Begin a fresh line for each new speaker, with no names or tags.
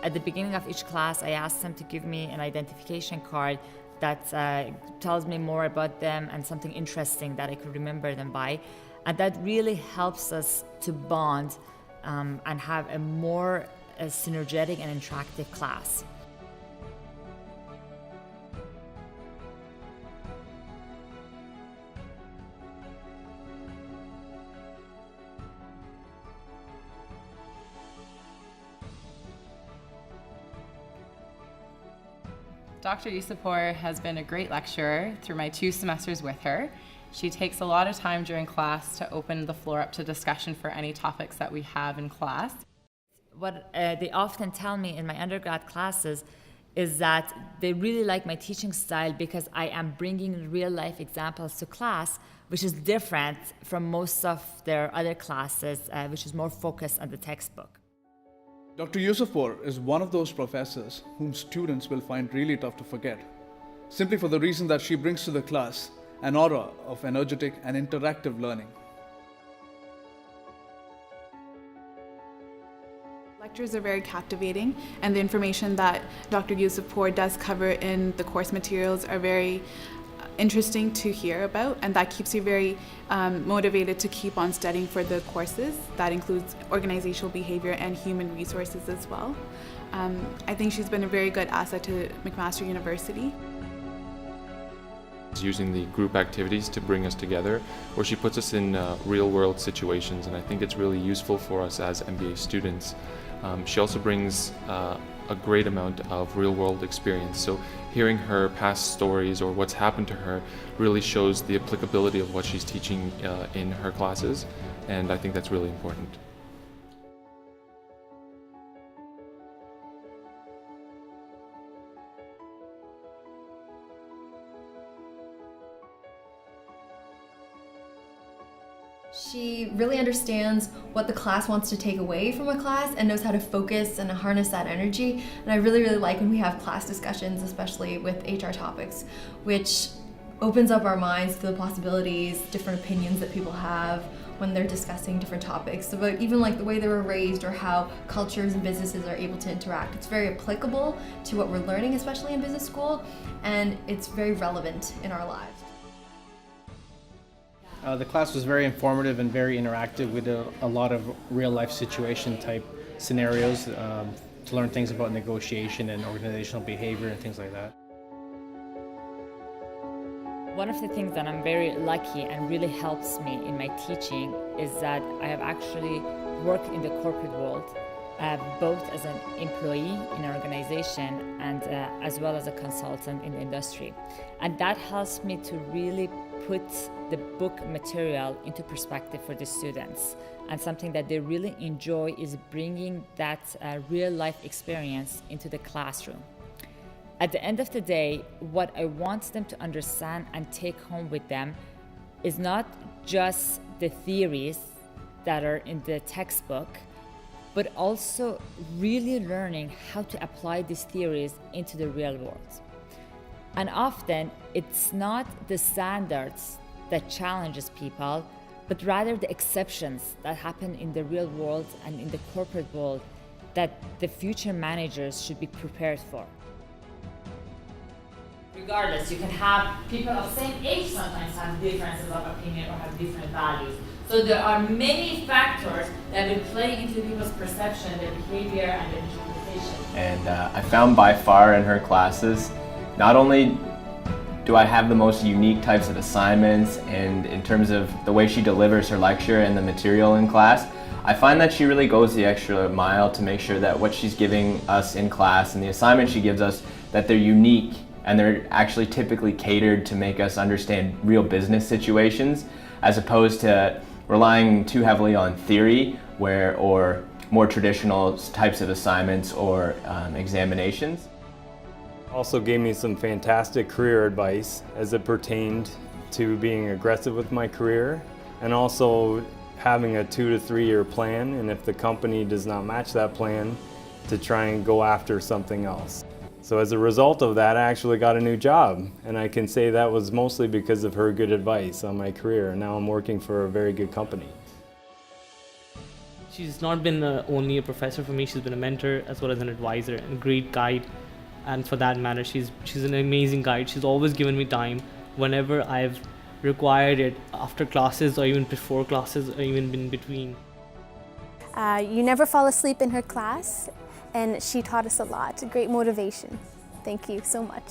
At the beginning of each class, I ask them to give me an identification card that tells me more about them and something interesting that I could remember them by. And that really helps us to bond and have a more synergetic and interactive class.
Dr. Yousofpour has been a great lecturer through my 2 semesters with her. She takes a lot of time during class to open the floor up to discussion for any topics that we have in class.
What they often tell me in my undergrad classes is that they really like my teaching style because I am bringing real-life examples to class, which is different from most of their other classes, which is more focused on the textbook.
Dr. Yousofpour is one of those professors whom students will find really tough to forget, simply for the reason that she brings to the class an aura of energetic and interactive learning.
Lectures are very captivating, and the information that Dr. Yousofpour does cover in the course materials are very interesting to hear about, and that keeps you very motivated to keep on studying for the courses. That includes organizational behavior and human resources as well. I think she's been a very good asset to McMaster University.
Using the group activities to bring us together, where she puts us in real-world situations, and I think it's really useful for us as MBA students. She also brings a great amount of real-world experience, so hearing her past stories or what's happened to her really shows the applicability of what she's teaching in her classes, and I think that's really important.
She really understands what the class wants to take away from a class and knows how to focus and harness that energy. And I really like when we have class discussions, especially with HR topics, which opens up our minds to the possibilities, different opinions that people have when they're discussing different topics, about even like the way they were raised or how cultures and businesses are able to interact. It's very applicable to what we're learning, especially in business school, and it's very relevant in our lives.
The class was very informative and very interactive. We did a lot of real-life situation type scenarios to learn things about negotiation and organizational behavior and things like that.
One of the things that I'm very lucky and really helps me in my teaching is that I have actually worked in the corporate world, both as an employee in an organization and as well as a consultant in the industry. And that helps me to really put the book material into perspective for the students. And something that they really enjoy is bringing that real-life experience into the classroom. At the end of the day, what I want them to understand and take home with them is not just the theories that are in the textbook, but also really learning how to apply these theories into the real world. And often, it's not the standards that challenges people, but rather the exceptions that happen in the real world and in the corporate world that the future managers should be prepared for. Regardless, you can have people of same age sometimes have differences of opinion or have different values. So there are many factors that will play into people's perception, their behavior, and their interpretation.
And I found by far in her classes, not only do I have the most unique types of assignments, and in terms of the way she delivers her lecture and the material in class, I find that she really goes the extra mile to make sure that what she's giving us in class and the assignments she gives us, that they're unique and they're actually typically catered to make us understand real business situations, as opposed to relying too heavily on theory or more traditional types of assignments or examinations.
Also gave me some fantastic career advice as it pertained to being aggressive with my career, and also having a 2 to 3 year plan, and if the company does not match that plan, to try and go after something else. So as a result of that, I actually got a new job, and I can say that was mostly because of her good advice on my career, and now I'm working for a very good company.
She's not been only a professor for me, she's been a mentor as well as an advisor and a great guide. And for that matter, she's an amazing guide. She's always given me time whenever I've required it, after classes or even before classes or even in between.
You never fall asleep in her class, and she taught us a lot. Great motivation. Thank you so much.